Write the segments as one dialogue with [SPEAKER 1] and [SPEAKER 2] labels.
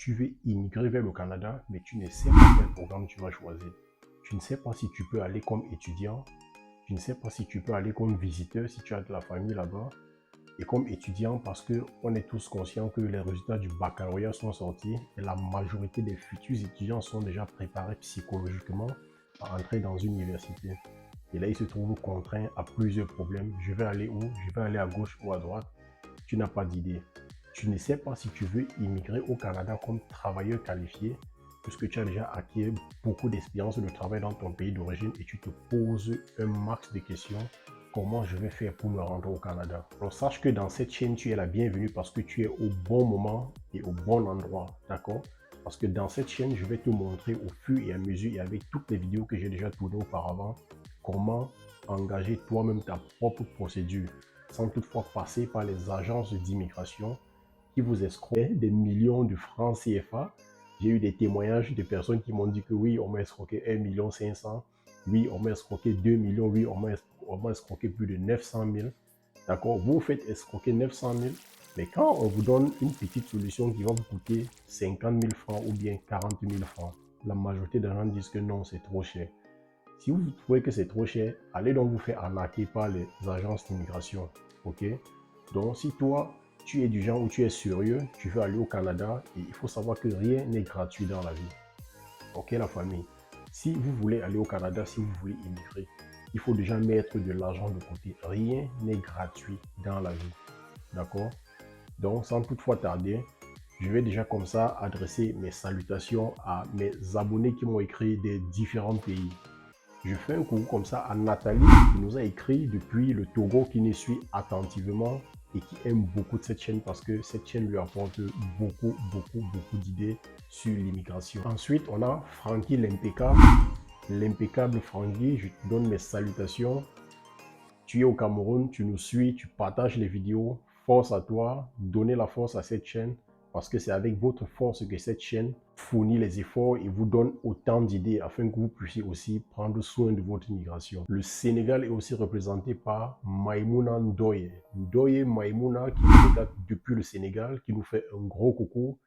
[SPEAKER 1] tu veux immigrer vers le Canada, mais tu ne sais pas quel programme tu vas choisir. Tu ne sais pas si tu peux aller comme étudiant, tu ne sais pas si tu peux aller comme visiteur si tu as de la famille là-bas, et comme étudiant parce qu'on est tous conscients que les résultats du baccalauréat sont sortis et la majorité des futurs étudiants sont déjà préparés psychologiquement à entrer dans une université. Et là, ils se trouvent contraints à plusieurs problèmes. Je vais aller où? Je vais aller à gauche ou à droite? Tu n'as pas d'idée. Tu ne sais pas si tu veux immigrer au Canada comme travailleur qualifié, puisque tu as déjà acquis beaucoup d'expérience de travail dans ton pays d'origine et tu te poses un max de questions. Comment je vais faire pour me rendre au Canada? Alors sache que dans cette chaîne, tu es la bienvenue parce que tu es au bon moment et au bon endroit, d'accord? Parce que dans cette chaîne, je vais te montrer au fur et à mesure et avec toutes les vidéos que j'ai déjà tournées auparavant, comment engager toi-même ta propre procédure sans toutefois passer par les agences d'immigration qui vous escroquent des millions de francs CFA. J'ai eu des témoignages de personnes qui m'ont dit que oui, on m'a escroqué 1,5 million, oui, on m'a escroqué 2 millions, oui, on m'a escroqué plus de 900 000. D'accord? Vous faites escroquer 900 000, mais quand on vous donne une petite solution qui va vous coûter 50 000 francs ou bien 40 000 francs, la majorité des gens disent que non, c'est trop cher. Si vous trouvez que c'est trop cher, allez donc vous faire arnaquer par les agences d'immigration. Ok? Donc, si toi, tu es du genre où tu es sérieux, tu veux aller au Canada, et il faut savoir que rien n'est gratuit dans la vie. Ok, la famille? Si vous voulez aller au Canada, si vous voulez immigrer, il faut déjà mettre de l'argent de côté. Rien n'est gratuit dans la vie. D'accord? Donc, sans toutefois tarder, je vais déjà comme ça adresser mes salutations à mes abonnés qui m'ont écrit des différents pays. Je fais un coucou comme ça à Nathalie qui nous a écrit depuis le Togo, qui nous suit attentivement et qui aime beaucoup de cette chaîne parce que cette chaîne lui apporte beaucoup d'idées sur l'immigration. Ensuite, on a Francky l'impeccable. L'impeccable Francky, je te donne mes salutations. Tu es au Cameroun, tu nous suis, tu partages les vidéos. Force à toi, donnez la force à cette chaîne parce que c'est avec votre force que cette chaîne fournit les efforts et vous donne autant d'idées afin que vous puissiez aussi prendre soin de votre immigration. Le Sénégal est aussi représenté par Maïmouna Ndoye. Ndoye Maïmouna qui nous regarde depuis le Sénégal, qui nous fait un gros coucou.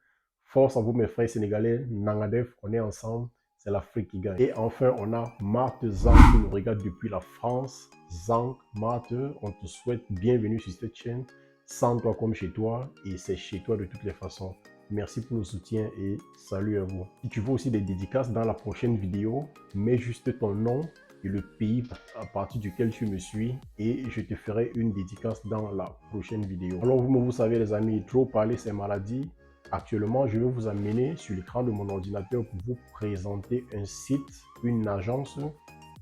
[SPEAKER 1] Force à vous mes frères sénégalais, Nangadef, on est ensemble. C'est l'Afrique qui gagne. Et enfin, on a Marthe Zank qui nous regarde depuis la France. Zank, Marthe, on te souhaite bienvenue sur cette chaîne. Sens-toi comme chez toi et c'est chez toi de toutes les façons. Merci pour le soutien et salut à vous. Si tu veux aussi des dédicaces dans la prochaine vidéo, mets juste ton nom et le pays à partir duquel tu me suis et je te ferai une dédicace dans la prochaine vidéo. Alors vous savez les amis, trop parler c'est maladie. Actuellement, je vais vous amener sur l'écran de mon ordinateur pour vous présenter un site, une agence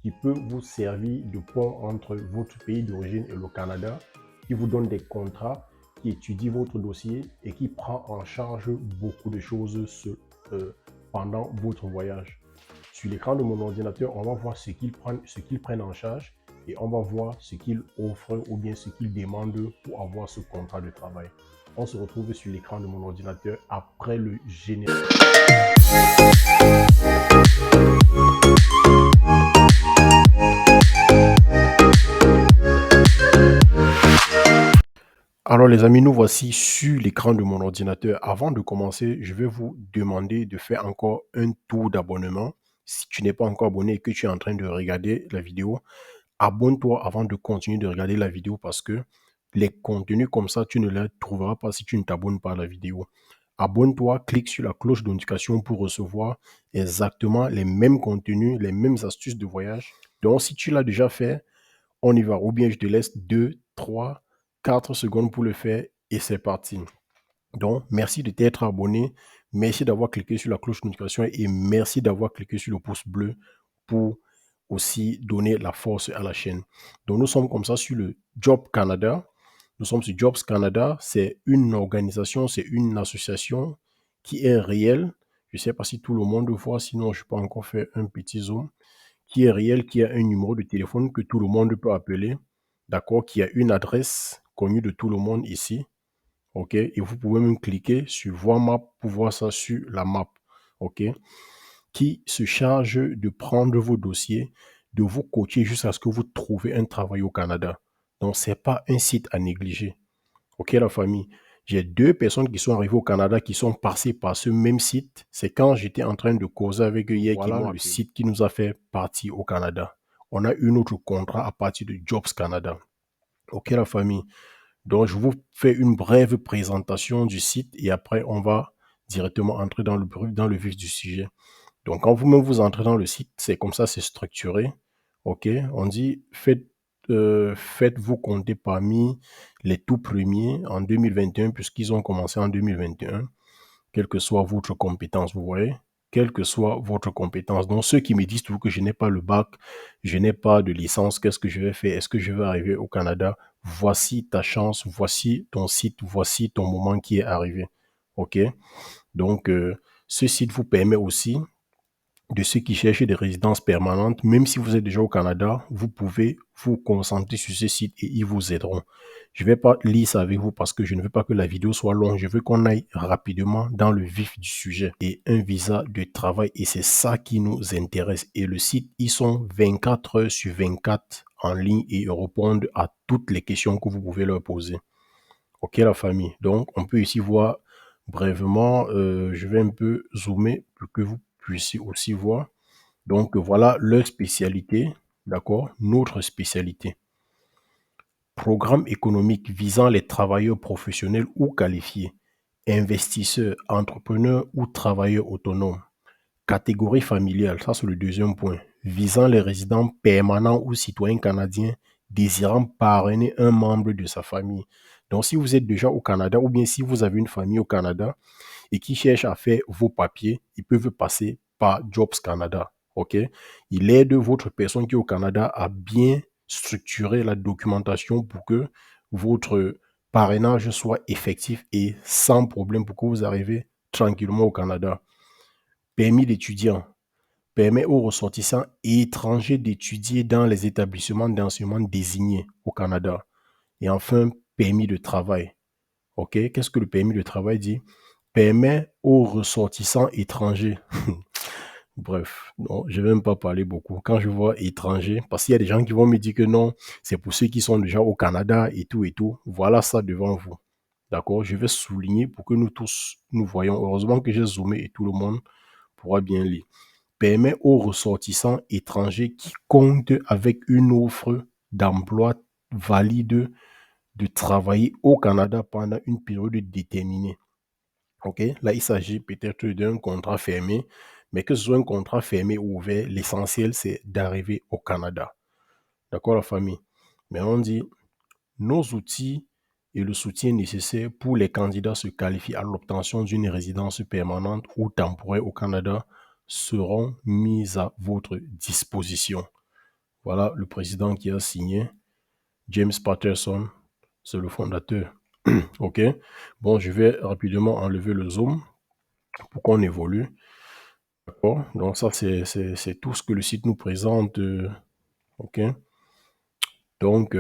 [SPEAKER 1] qui peut vous servir de pont entre votre pays d'origine et le Canada, qui vous donne des contrats, qui étudie votre dossier et qui prend en charge beaucoup de choses pendant votre voyage. Sur l'écran de mon ordinateur, on va voir ce qu'ils prennent en charge et on va voir ce qu'ils offrent ou bien ce qu'ils demandent pour avoir ce contrat de travail. On se retrouve sur l'écran de mon ordinateur après le générique. Alors les amis, nous voici sur l'écran de mon ordinateur. Avant de commencer, je vais vous demander de faire encore un tour d'abonnement. Si tu n'es pas encore abonné et que tu es en train de regarder la vidéo, abonne-toi avant de continuer de regarder la vidéo parce que les contenus comme ça, tu ne les trouveras pas si tu ne t'abonnes pas à la vidéo. Abonne-toi, clique sur la cloche de notification pour recevoir exactement les mêmes contenus, les mêmes astuces de voyage. Donc, si tu l'as déjà fait, on y va. Ou bien je te laisse 2, 3, 4 secondes pour le faire et c'est parti. Donc, merci de t'être abonné. Merci d'avoir cliqué sur la cloche de notification et merci d'avoir cliqué sur le pouce bleu pour aussi donner la force à la chaîne. Donc, nous sommes comme ça sur le Job Canada. Nous sommes sur Jobs Canada. C'est une organisation, c'est une association qui est réelle. Je ne sais pas si tout le monde voit, sinon je peux encore faire un petit zoom. Qui est réel, qui a un numéro de téléphone que tout le monde peut appeler. D'accord? Qui a une adresse connue de tout le monde ici. OK? Et vous pouvez même cliquer sur Voir map pour voir ça sur la map. OK? Qui se charge de prendre vos dossiers, de vous coacher jusqu'à ce que vous trouviez un travail au Canada. Donc, ce n'est pas un site à négliger. OK, la famille? J'ai 2 personnes qui sont arrivées au Canada qui sont passées par ce même site. C'est quand j'étais en train de causer avec eux hier qu'ils m'ont appelé. Le site qui nous a fait partir au Canada. On a eu notre contrat à partir de Jobs Canada. Ok, la famille. Donc, je vous fais une brève présentation du site et après, on va directement entrer dans le vif du sujet. Donc, quand vous-même vous entrez dans le site, c'est comme ça, c'est structuré. OK? On dit, faites-vous compter parmi les tout premiers en 2021, puisqu'ils ont commencé en 2021, quelle que soit votre compétence, vous voyez? Quelle que soit votre compétence. Donc, ceux qui me disent toujours que je n'ai pas le bac, je n'ai pas de licence, qu'est-ce que je vais faire? Est-ce que je vais arriver au Canada? Voici ta chance, voici ton site, voici ton moment qui est arrivé. OK? Donc, ce site vous permet aussi de ceux qui cherchent des résidences permanentes, même si vous êtes déjà au Canada, vous pouvez vous concentrer sur ce site et ils vous aideront. Je ne vais pas lire ça avec vous parce que je ne veux pas que la vidéo soit longue. Je veux qu'on aille rapidement dans le vif du sujet et un visa de travail. Et c'est ça qui nous intéresse. Et le site, ils sont 24 heures sur 24 en ligne et ils répondent à toutes les questions que vous pouvez leur poser. Ok, la famille. Donc, on peut ici voir brièvement, je vais un peu zoomer pour que vous puissiez aussi voir. Donc, voilà leur spécialité, d'accord? Notre spécialité. Programme économique visant les travailleurs professionnels ou qualifiés, investisseurs, entrepreneurs ou travailleurs autonomes. Catégorie familiale, ça c'est le deuxième point, visant les résidents permanents ou citoyens canadiens désirant parrainer un membre de sa famille. Donc, si vous êtes déjà au Canada ou bien si vous avez une famille au Canada et qui cherche à faire vos papiers, ils peuvent passer par Jobs Canada. OK? Il aide votre personne qui est au Canada à bien structurer la documentation pour que votre parrainage soit effectif et sans problème pour que vous arrivez tranquillement au Canada. Permis d'étudiant permet aux ressortissants étrangers d'étudier dans les établissements d'enseignement désignés au Canada. Et enfin, permis de travail. OK? Qu'est-ce que le permis de travail dit? Permet aux ressortissants étrangers. Bref, non, je ne vais même pas parler beaucoup. Quand je vois étranger, parce qu'il y a des gens qui vont me dire que non, c'est pour ceux qui sont déjà au Canada et tout et tout. Voilà ça devant vous. D'accord? Je vais souligner pour que nous tous, nous voyons. Heureusement que j'ai zoomé et tout le monde pourra bien lire. Permet aux ressortissants étrangers qui comptent avec une offre d'emploi valide de travailler au Canada pendant une période déterminée. OK? Là, il s'agit peut-être d'un contrat fermé, mais que ce soit un contrat fermé ou ouvert, l'essentiel, c'est d'arriver au Canada. D'accord, la famille? Mais on dit, nos outils et le soutien nécessaire pour les candidats se qualifient à l'obtention d'une résidence permanente ou temporaire au Canada seront mis à votre disposition. Voilà le président qui a signé, James Patterson, c'est le fondateur. OK? Bon, je vais rapidement enlever le zoom pour qu'on évolue. D'accord? Donc ça, c'est tout ce que le site nous présente. OK? Donc,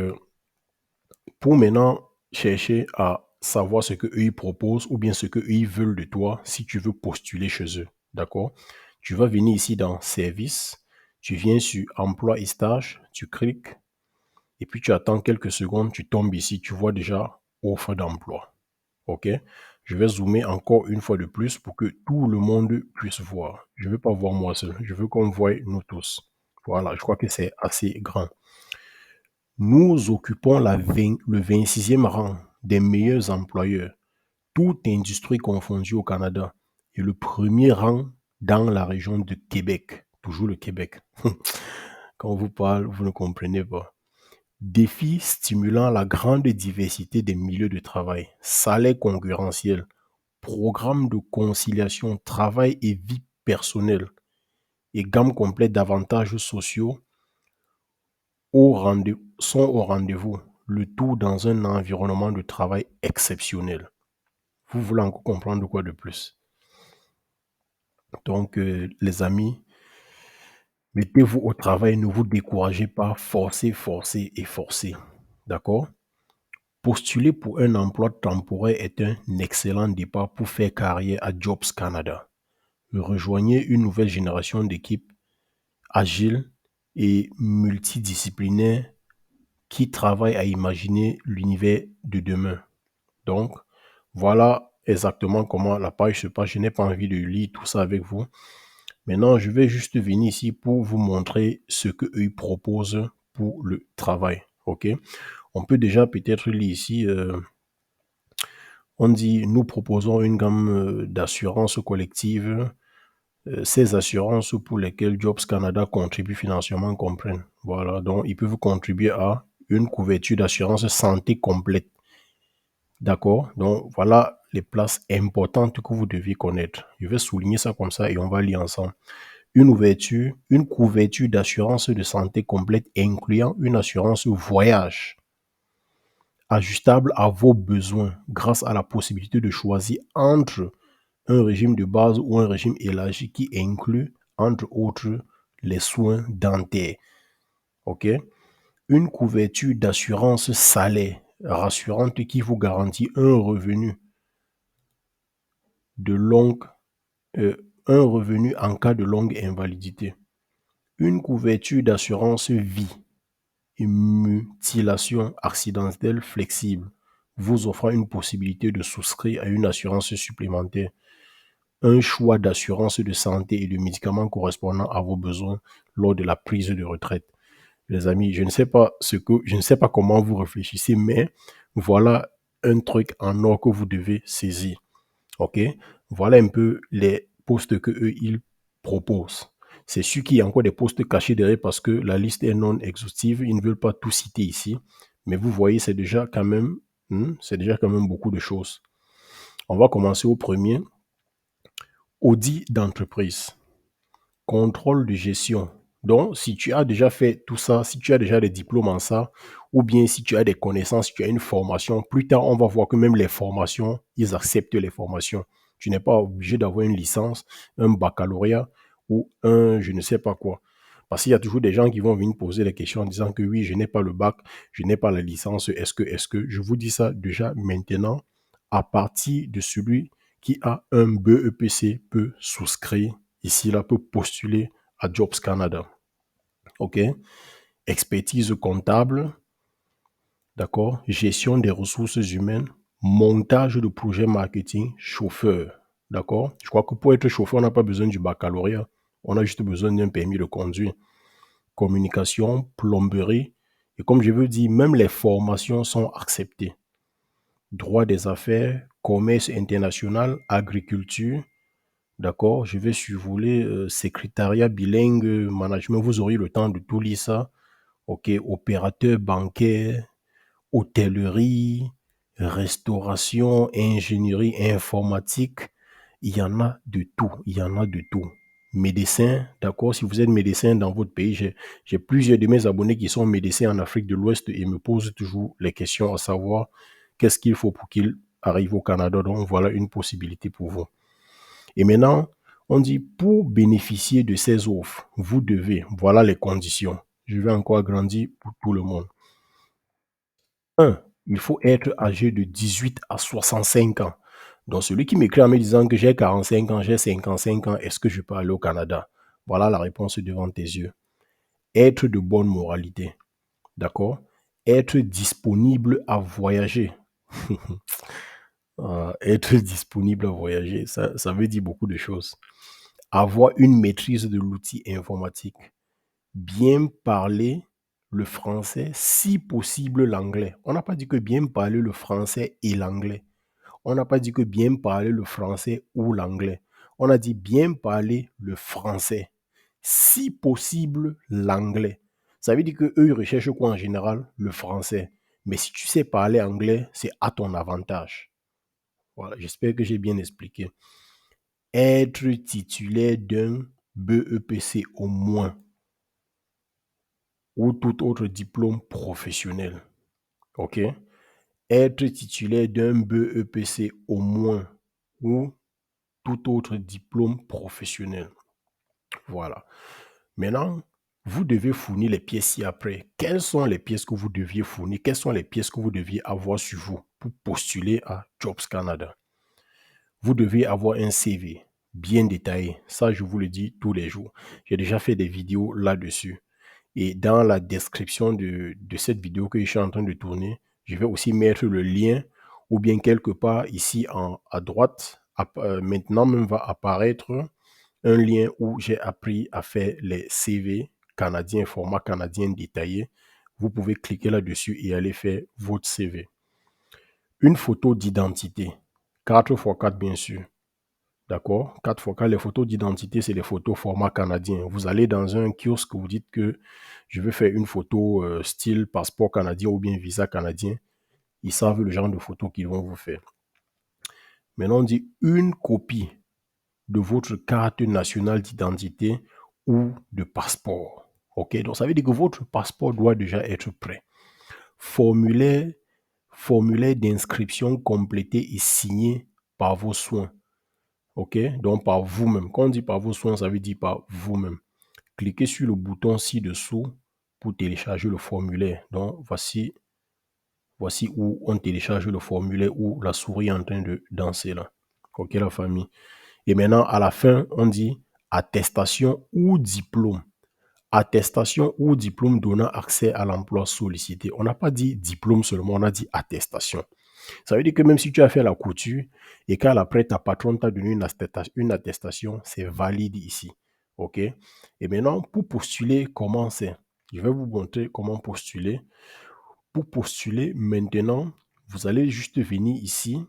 [SPEAKER 1] pour maintenant chercher à savoir ce qu'eux ils proposent ou bien ce qu'eux ils veulent de toi si tu veux postuler chez eux. D'accord? Tu vas venir ici dans Service, tu viens sur Emploi et stage, tu cliques et puis tu attends quelques secondes, tu tombes ici, tu vois déjà Offre d'emploi. OK? Je vais zoomer encore une fois de plus pour que tout le monde puisse voir. Je ne veux pas voir moi seul, je veux qu'on voie nous tous. Voilà, je crois que c'est assez grand. Nous occupons le 26e rang des meilleurs employeurs, toute industrie confondue au Canada, et le premier rang dans la région de Québec. Toujours le Québec. Quand on vous parle, vous ne comprenez pas. Défi stimulant la grande diversité des milieux de travail, salaire concurrentiel, programme de conciliation travail et vie personnelle et gamme complète d'avantages sociaux sont au rendez-vous, le tout dans un environnement de travail exceptionnel. Vous voulez encore comprendre quoi de plus? Donc, les amis, mettez-vous au travail, ne vous découragez pas, forcez, forcez et forcez. D'accord? Postuler pour un emploi temporaire est un excellent départ pour faire carrière à Jobs Canada. Rejoignez une nouvelle génération d'équipes agiles et multidisciplinaires qui travaillent à imaginer l'univers de demain. Donc, Voilà exactement comment la page se passe. Je n'ai pas envie de lire tout ça avec vous. Maintenant, je vais juste venir ici pour vous montrer ce qu'eux proposent pour le travail. OK? On peut déjà peut-être lire ici, on dit, nous proposons une gamme d'assurances collectives. Ces assurances pour lesquelles Jobs Canada contribue financièrement comprennent. Voilà, donc ils peuvent contribuer à une couverture d'assurance santé complète. D'accord? Donc voilà les places importantes que vous devez connaître. Je vais souligner ça comme ça et on va lire ensemble. Une couverture d'assurance de santé complète incluant une assurance voyage ajustable à vos besoins grâce à la possibilité de choisir entre un régime de base ou un régime élargi qui inclut, entre autres, les soins dentaires. OK? Une couverture d'assurance salaire rassurante qui vous garantit de longue, un revenu en cas de longue invalidité. Une couverture d'assurance vie et mutilation accidentelle flexible vous offrant une possibilité de souscrire à une assurance supplémentaire. Un choix d'assurance de santé et de médicaments correspondant à vos besoins lors de la prise de retraite. Les amis, je ne sais pas comment vous réfléchissez, mais voilà un truc en or que vous devez saisir. OK? Voilà un peu les postes que eux ils proposent. C'est sûr qu'il y a encore des postes cachés derrière parce que la liste est non exhaustive. Ils ne veulent pas tout citer ici. Mais vous voyez, c'est déjà quand même, c'est déjà quand même beaucoup de choses. On va commencer au premier. Audit d'entreprise. Contrôle de gestion. Donc, si tu as déjà fait tout ça, si tu as déjà des diplômes en ça, ou bien si tu as des connaissances, si tu as une formation, plus tard, on va voir que même les formations, ils acceptent les formations. Tu n'es pas obligé d'avoir une licence, un baccalauréat ou un je ne sais pas quoi. Parce qu'il y a toujours des gens qui vont venir poser des questions en disant que oui, je n'ai pas le bac, je n'ai pas la licence, est-ce que, je vous dis ça déjà maintenant, à partir de celui qui a un BEPC peut souscrire ici, là, peut postuler à Jobs Canada. OK? Expertise comptable, d'accord? Gestion des ressources humaines, montage de projets marketing, chauffeur, d'accord? Je crois que pour être chauffeur, on n'a pas besoin du baccalauréat. On a juste besoin d'un permis de conduire. Communication, plomberie. Et comme je veux dire, même les formations sont acceptées. Droit des affaires, commerce international, agriculture, d'accord, je vais survoler secrétariat bilingue, management. Vous aurez le temps de tout lire ça. OK, opérateur bancaire, hôtellerie, restauration, ingénierie informatique. Il y en a de tout. Il y en a de tout. Médecin, d'accord, si vous êtes médecin dans votre pays, j'ai plusieurs de mes abonnés qui sont médecins en Afrique de l'Ouest et me posent toujours les questions à savoir qu'est-ce qu'il faut pour qu'ils arrivent au Canada. Donc voilà une possibilité pour vous. Et maintenant, on dit pour bénéficier de ces offres, vous devez, voilà les conditions. Je vais encore agrandir pour tout le monde. 1. Il faut être âgé de 18 à 65 ans. Donc celui qui m'écrit en me disant que j'ai 45 ans, j'ai 55 ans, est-ce que je peux aller au Canada? Voilà la réponse devant tes yeux. Être de bonne moralité. D'accord? Être disponible à voyager. Être disponible à voyager, ça veut dire beaucoup de choses. Avoir une maîtrise de l'outil informatique, bien parler le français, si possible l'anglais. On n'a pas dit que bien parler le français et l'anglais. On n'a pas dit que bien parler le français ou l'anglais. On a dit bien parler le français, si possible l'anglais. Ça veut dire que eux ils recherchent quoi en général? Le français. Mais si tu sais parler anglais, c'est à ton avantage. Voilà, j'espère que j'ai bien expliqué. Être titulaire d'un BEPC au moins ou tout autre diplôme professionnel. OK? Être titulaire d'un BEPC au moins ou tout autre diplôme professionnel. Voilà. Maintenant, vous devez fournir les pièces ci-après. Quelles sont les pièces que vous deviez fournir? Quelles sont les pièces que vous deviez avoir sur vous pour postuler à Jobs Canada? Vous devez avoir un CV bien détaillé. Ça, je vous le dis tous les jours. J'ai déjà fait des vidéos là-dessus. Et dans la description de cette vidéo que je suis en train de tourner, je vais aussi mettre le lien ou bien quelque part ici à droite, maintenant même va apparaître un lien où j'ai appris à faire les CV canadiens, format canadien détaillé. Vous pouvez cliquer là-dessus et aller faire votre CV. Une photo d'identité, 4x4 bien sûr. D'accord? 4x4, les photos d'identité, c'est les photos format canadien. Vous allez dans un kiosque, vous dites que je veux faire une photo style passeport canadien ou bien visa canadien. Ils savent le genre de photo qu'ils vont vous faire. Maintenant, on dit une copie de votre carte nationale d'identité ou de passeport. OK? Donc, ça veut dire que votre passeport doit déjà être prêt. Formulaire d'inscription complété et signé par vos soins. OK? Donc, par vous-même. Quand on dit par vos soins, ça veut dire par vous-même. Cliquez sur le bouton ci-dessous pour télécharger le formulaire. Donc, voici où on télécharge le formulaire où la souris est en train de danser là. OK, la famille? Et maintenant, à la fin, on dit attestation ou diplôme. Attestation ou diplôme donnant accès à l'emploi sollicité. On n'a pas dit diplôme seulement, on a dit attestation. Ça veut dire que même si tu as fait la couture et qu'après ta patronne t'a donné une attestation, c'est valide ici. OK? Et maintenant, pour postuler, comment c'est? Je vais vous montrer comment postuler. Pour postuler, maintenant, vous allez juste venir ici,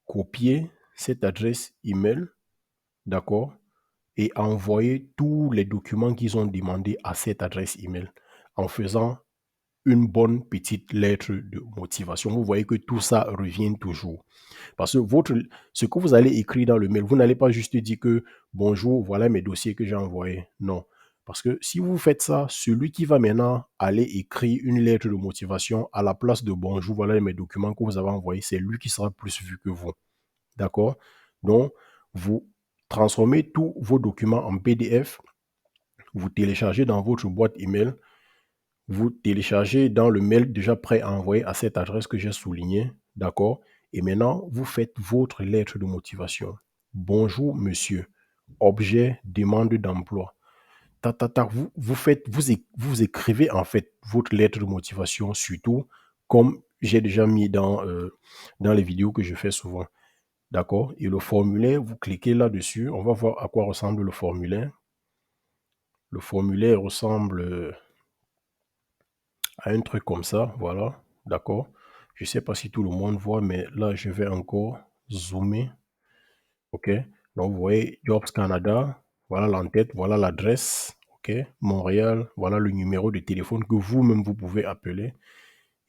[SPEAKER 1] copier cette adresse email, d'accord? Et envoyer tous les documents qu'ils ont demandés à cette adresse email en faisant une bonne petite lettre de motivation. Vous voyez que tout ça revient toujours. Parce que ce que vous allez écrire dans le mail, vous n'allez pas juste dire que bonjour, voilà mes dossiers que j'ai envoyés. Non. Parce que si vous faites ça, celui qui va maintenant aller écrire une lettre de motivation à la place de bonjour, voilà mes documents que vous avez envoyés, c'est lui qui sera plus vu que vous. D'accord? Donc, vous transformez tous vos documents en PDF, vous téléchargez dans votre boîte email, vous téléchargez dans le mail déjà prêt à envoyer à cette adresse que j'ai soulignée, d'accord? Et maintenant, vous faites votre lettre de motivation. Bonjour, monsieur. Objet, demande d'emploi. Vous écrivez en fait votre lettre de motivation, surtout comme j'ai déjà mis dans les vidéos que je fais souvent. D'accord? Et le formulaire, vous cliquez là-dessus. On va voir à quoi ressemble le formulaire. Le formulaire ressemble à un truc comme ça. Voilà. D'accord? Je ne sais pas si tout le monde voit, mais là, je vais encore zoomer. OK? Donc, vous voyez Jobs Canada. Voilà l'entête. Voilà l'adresse. OK? Montréal. Voilà le numéro de téléphone que vous-même, vous pouvez appeler.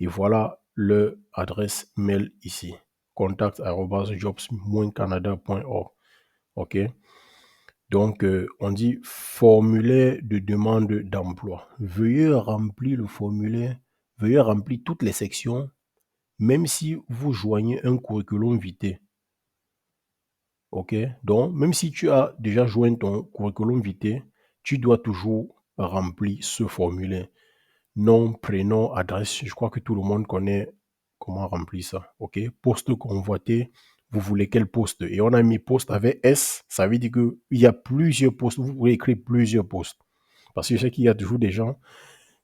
[SPEAKER 1] Et voilà l'adresse mail ici. contact@jobs-canada.org. OK? Donc, on dit formulaire de demande d'emploi. Veuillez remplir le formulaire, veuillez remplir toutes les sections, même si vous joignez un curriculum vitae. OK? Donc, même si tu as déjà joint ton curriculum vitae, tu dois toujours remplir ce formulaire. Nom, prénom, adresse. Je crois que tout le monde connaît comment remplir ça. OK? Poste convoité. Vous voulez quel poste? Et on a mis poste avec S. Ça veut dire qu'il y a plusieurs postes. Vous pouvez écrire plusieurs postes. Parce que je sais qu'il y a toujours des gens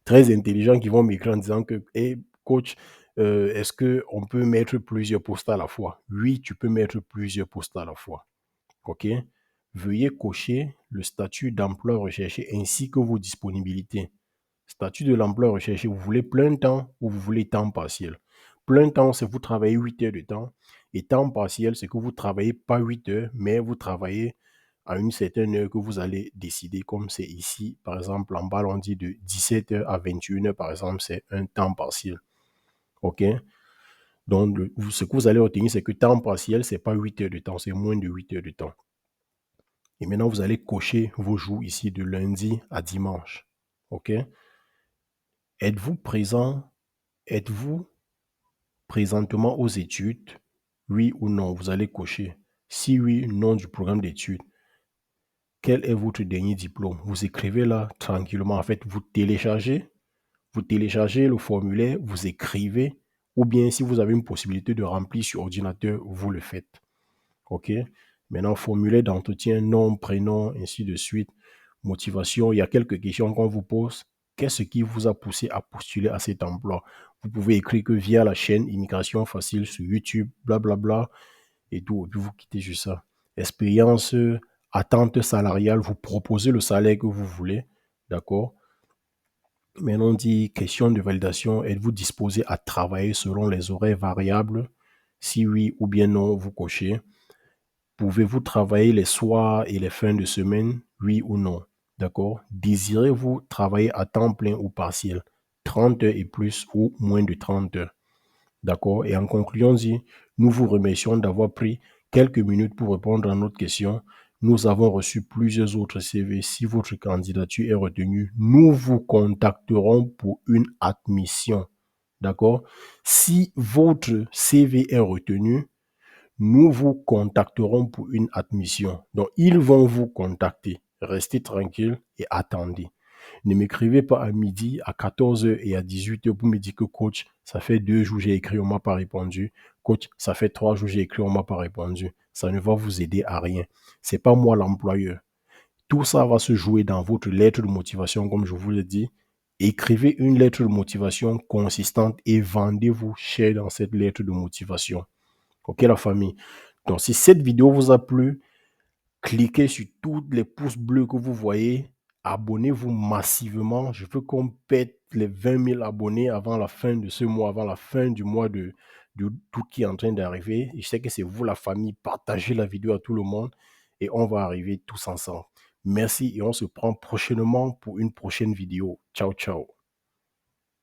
[SPEAKER 1] très intelligents qui vont m'écrire en disant que, hey, coach, est-ce qu'on peut mettre plusieurs postes à la fois? Oui, tu peux mettre plusieurs postes à la fois. OK? Veuillez cocher le statut d'emploi recherché ainsi que vos disponibilités. Statut de l'emploi recherché, vous voulez plein temps ou vous voulez temps partiel. Plein temps, c'est vous travaillez 8 heures de temps. Et temps partiel, c'est que vous travaillez pas 8 heures, mais vous travaillez à une certaine heure que vous allez décider, comme c'est ici, par exemple, en bas, on dit de 17 heures à 21 heures, par exemple, c'est un temps partiel. OK? Donc, ce que vous allez obtenir, c'est que temps partiel, c'est pas 8 heures de temps, c'est moins de 8 heures de temps. Et maintenant, vous allez cocher vos jours ici de lundi à dimanche. OK? Êtes-vous présent? Êtes-vous présentement aux études? Oui ou non? Vous allez cocher. Si oui, non du programme d'études. Quel est votre dernier diplôme? Vous écrivez là tranquillement. En fait, vous téléchargez le formulaire, vous écrivez, ou bien si vous avez une possibilité de remplir sur ordinateur, vous le faites. OK? Maintenant, formulaire d'entretien, nom, prénom, ainsi de suite. Motivation, il y a quelques questions qu'on vous pose. Qu'est-ce qui vous a poussé à postuler à cet emploi? Vous pouvez écrire que via la chaîne Immigration Facile sur YouTube, blablabla, et tout. Et puis vous quittez juste ça. Expérience, attente salariale, vous proposez le salaire que vous voulez. D'accord? Maintenant, on dit question de validation. Êtes-vous disposé à travailler selon les horaires variables? Si oui ou bien non, vous cochez. Pouvez-vous travailler les soirs et les fins de semaine? Oui ou non? D'accord? Désirez-vous travailler à temps plein ou partiel? 30 heures et plus ou moins de 30 heures? D'accord? Et en conclusion, on dit, nous vous remercions d'avoir pris quelques minutes pour répondre à notre question. Nous avons reçu plusieurs autres CV. Si votre candidature est retenue, nous vous contacterons pour une admission. D'accord? Si votre CV est retenu, nous vous contacterons pour une admission. Donc, ils vont vous contacter. Restez tranquille et attendez. Ne m'écrivez pas à midi, à 14 heures et à 18 heures pour me dire que coach, ça fait 2 jours j'ai écrit, on m'a pas répondu. Coach, ça fait 3 jours j'ai écrit, on m'a pas répondu. Ça ne va vous aider à rien. C'est pas moi l'employeur. Tout ça va se jouer dans votre lettre de motivation, comme je vous l'ai dit. Écrivez une lettre de motivation consistante et vendez-vous cher dans cette lettre de motivation. Ok, la famille? Donc, si cette vidéo vous a plu, cliquez sur tous les pouces bleus que vous voyez. Abonnez-vous massivement. Je veux qu'on pète les 20 000 abonnés avant la fin de ce mois, avant la fin du mois de tout qui est en train d'arriver. Je sais que c'est vous, la famille. Partagez la vidéo à tout le monde et on va arriver tous ensemble. Merci et on se prend prochainement pour une prochaine vidéo. Ciao, ciao.